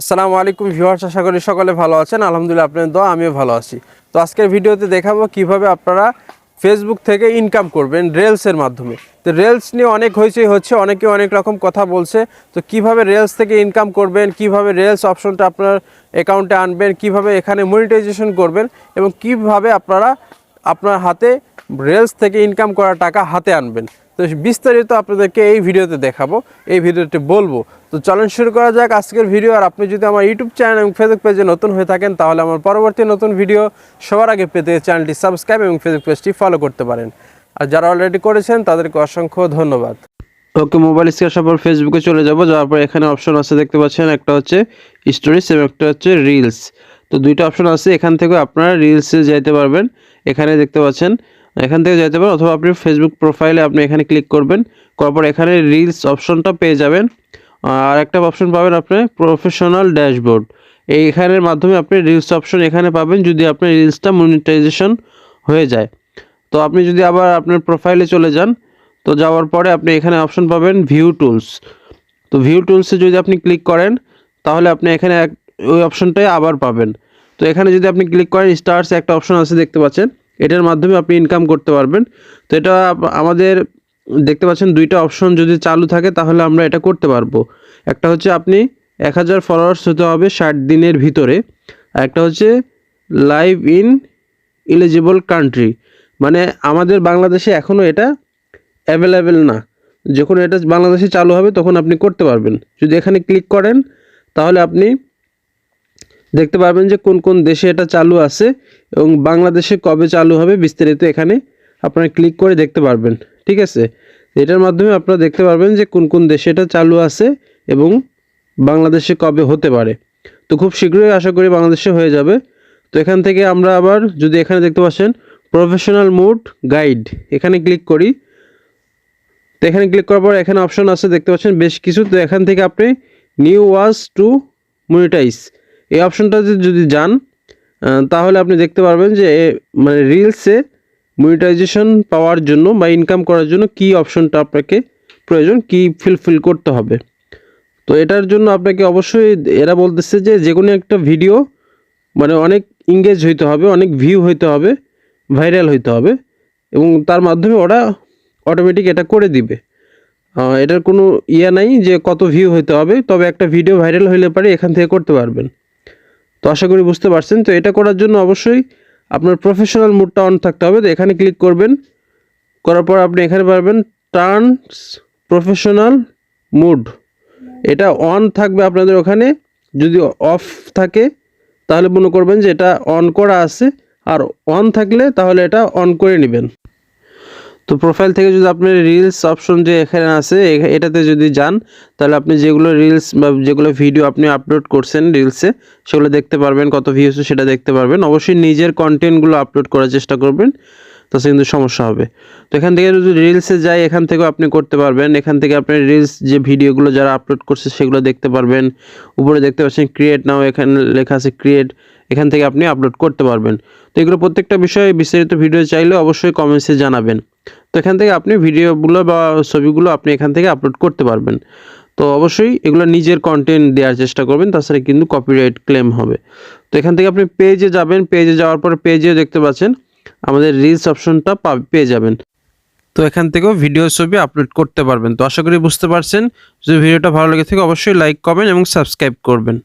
আসসালামু আলাইকুম ভিউয়ার্স, আশা করি সকলে ভালো আছেন। আলহামদুলিল্লাহ আপনাদের দোয়া আমিও ভালো আছি। তো আজকের ভিডিওতে দেখাবো কিভাবে আপনারা ফেসবুক থেকে ইনকাম করবেন রিলসের মাধ্যমে। তো রিলস নিয়ে অনেক হচ্ছে, অনেকে অনেক রকম কথা বলছে। তো কিভাবে রিলস থেকে ইনকাম করবেন, কিভাবে রিলস অপশনটা আপনার অ্যাকাউন্টে আনবেন, কিভাবে এখানে মনিটাইজেশন করবেন এবং কিভাবে আপনারা আপনার হাতে রিলস থেকে ইনকাম করা টাকা হাতে আনবেন, তো বিস্তারিত আপনাদেরকে এই ভিডিওতে দেখাবো, এই ভিডিওতে বলবো। তো চলুন শুরু করা যাক আজকের ভিডিও। আর আপনি যদি আমার ইউটিউব চ্যানেল এবং ফেসবুক পেজে নতুন হয়ে থাকেন, তাহলে আমার পরবর্তী নতুন ভিডিও সবার আগে পেতে চ্যানেলটি সাবস্ক্রাইব এবং ফেসবুক পেজটি ফলো করতে পারেন। আর যারা অলরেডি করেছেন তাদেরকে অসংখ্য ধন্যবাদ। ওকে, মোবাইল স্ক্রিনে আসার পর ফেসবুকে চলে যাব। যাওয়ার পর এখানে অপশন আছে দেখতে পাচ্ছেন, একটা হচ্ছে স্টোরিজ এবং একটা হচ্ছে রিলস। তো দুইটা অপশন আছে, এখান থেকে আপনারা রিলসে যেতে পারবেন। এখানে দেখতে পাচ্ছেন, এখান থেকে যেতে পারেন, অথবা আপনি ফেসবুক প্রোফাইলে আপনি এখানে ক্লিক করবেন, করার পর এখানে রিলস অপশনটা পেয়ে যাবেন। আর একটা অপশন পাবেন আপনি প্রফেশনাল ড্যাশবোর্ড, এইখানের মাধ্যমে আপনি রিলস অপশন এখানে পাবেন যদি আপনার রিলসটা মনিটাইজেশন হয়ে যায়। তো আপনি যদি আবার আপনার প্রোফাইলে চলে যান, তো যাওয়ার পরে আপনি এখানে অপশন পাবেন ভিউ টুলস। তো ভিউ টুলসে যদি আপনি ক্লিক করেন, তাহলে আপনি এখানে ওই অপশনটাই আবার পাবেন। তো এখানে যদি আপনি ক্লিক করেন, স্টার্স একটা অপশন আছে দেখতে পাচ্ছেন, এটার মাধ্যমে আপনি ইনকাম করতে পারবেন। তো এটা আমাদের দেখতে পাচ্ছেন দুইটা অপশন যদি চালু থাকে তাহলে আমরা এটা করতে পারবো। একটা হচ্ছে আপনি 1000 ফলোয়ার্স হতে হবে 60 দিনের ভিতরে, আর একটা হচ্ছে লাইভ ইন এলিজিবল কান্ট্রি, মানে আমাদের বাংলাদেশে এখনও এটা অ্যাভেলেবেল না। যখন এটা বাংলাদেশে চালু হবে তখন আপনি করতে পারবেন। যদি এখানে ক্লিক করেন তাহলে আপনি দেখতে পারবেন যে কোন কোন দেশে এটা চালু আছে এবং বাংলাদেশে কবে চালু হবে বিস্তারিত এখানে আপনারা ক্লিক করে দেখতে পারবেন। ঠিক আছে, এটার মাধ্যমে আপনারা দেখতে পারবেন যে কোন কোন দেশে এটা চালু আছে এবং বাংলাদেশে কবে হতে পারে। তো খুব শীঘ্রই আশা করি বাংলাদেশে হয়ে যাবে। তো এখান থেকে আমরা আবার যদি এখানে দেখতে পাচ্ছেন প্রফেশনাল মোড গাইড, এখানে ক্লিক করি। তো এখানে ক্লিক করার পর এখানে অপশন আছে দেখতে পাচ্ছেন বেশ কিছু। তো এখান থেকে আপনি নিউ ওয়াজ টু মনিটাইজ এই অপশনটা যদি যান, তাহলে আপনি দেখতে পারবেন যে মানে রিলসে মনিটাইজেশন পাওয়ার জন্য বা ইনকাম করার জন্য কি অপশনটা আপনাকে প্রয়োজন, কি ফিল করতে হবে। তো এটার জন্য আপনাকে অবশ্যই এরা বলতেছে যে কোনো একটা ভিডিও মানে অনেক এঙ্গেজ হইতে হবে, অনেক ভিউ হইতে হবে, ভাইরাল হইতে হবে, এবং তার মাধ্যমে ওরা অটোমেটিক এটা করে দিবে। এটার কোনো নাই যে কত ভিউ হইতে হবে, তবে একটা ভিডিও ভাইরাল হইলে পারে এখান থেকে করতে পারবেন। তো আশা করি বুঝতে পারছেন। তো এটা করার জন্য অবশ্যই আপনার প্রফেশনাল মুডটা অন থাকতে হবে। তো এখানে ক্লিক করবেন, করার পর আপনি এখানে পারবেন টার্নস প্রফেশনাল মুড, এটা অন থাকবে আপনাদের ওখানে। যদি অফ থাকে তাহলে মনে করবেন যে এটা অন করা আছে, আর অন থাকলে তাহলে এটা অন করে নেবেন। তো প্রোফাইল থেকে যদি আপনি রিলস অপশন যে এখানে আছে এটাতে যদি যান, তাহলে আপনি যেগুলো রিলস বা যেগুলো ভিডিও আপনি আপলোড করছেন রিলসে সেগুলো দেখতে পারবেন, কত ভিউ হচ্ছে সেটা দেখতে পারবেন। অবশ্যই নিজের কন্টেন্টগুলো আপলোড করার চেষ্টা করবেন, তাছাড়া কিন্তু সমস্যা হবে। তো এখান থেকে যদি রিলসে যাই, এখান থেকেও আপনি করতে পারবেন। এখান থেকে আপনি রিলস যে ভিডিওগুলো যারা আপলোড করছে সেগুলো দেখতে পারবেন। উপরে দেখতে পাচ্ছেন ক্রিয়েট নাও, এখানে লেখা আছে ক্রিয়েট, এখান থেকে আপনি আপলোড করতে পারবেন। তো এগুলো প্রত্যেকটা বিষয়ে বিস্তারিত ভিডিও চাইলে অবশ্যই কমেন্টসে জানাবেন। তো এখান থেকে আপনি ভিডিওগুলো বা ছবিগুলো আপনি এখান থেকে আপলোড করতে পারবেন। তো অবশ্যই এগুলো নিজের কন্টেন্ট দেওয়ার চেষ্টা করবেন, তাছাড়া কিন্তু কপিরাইট ক্লেম হবে। তো এখান থেকে আপনি পেজে যাবেন, পেজে যাওয়ার পর পেজেও দেখতে পাচ্ছেন আমাদের রিলস অপশনটা পেয়ে যাবেন। তো এখান থেকেও ভিডিও ছবি আপলোড করতে পারবেন। তো আশা করি বুঝতে পারছেন। যদি ভিডিওটা ভালো লেগে থাকে অবশ্যই লাইক, কমেন্ট এবং সাবস্ক্রাইব করবেন।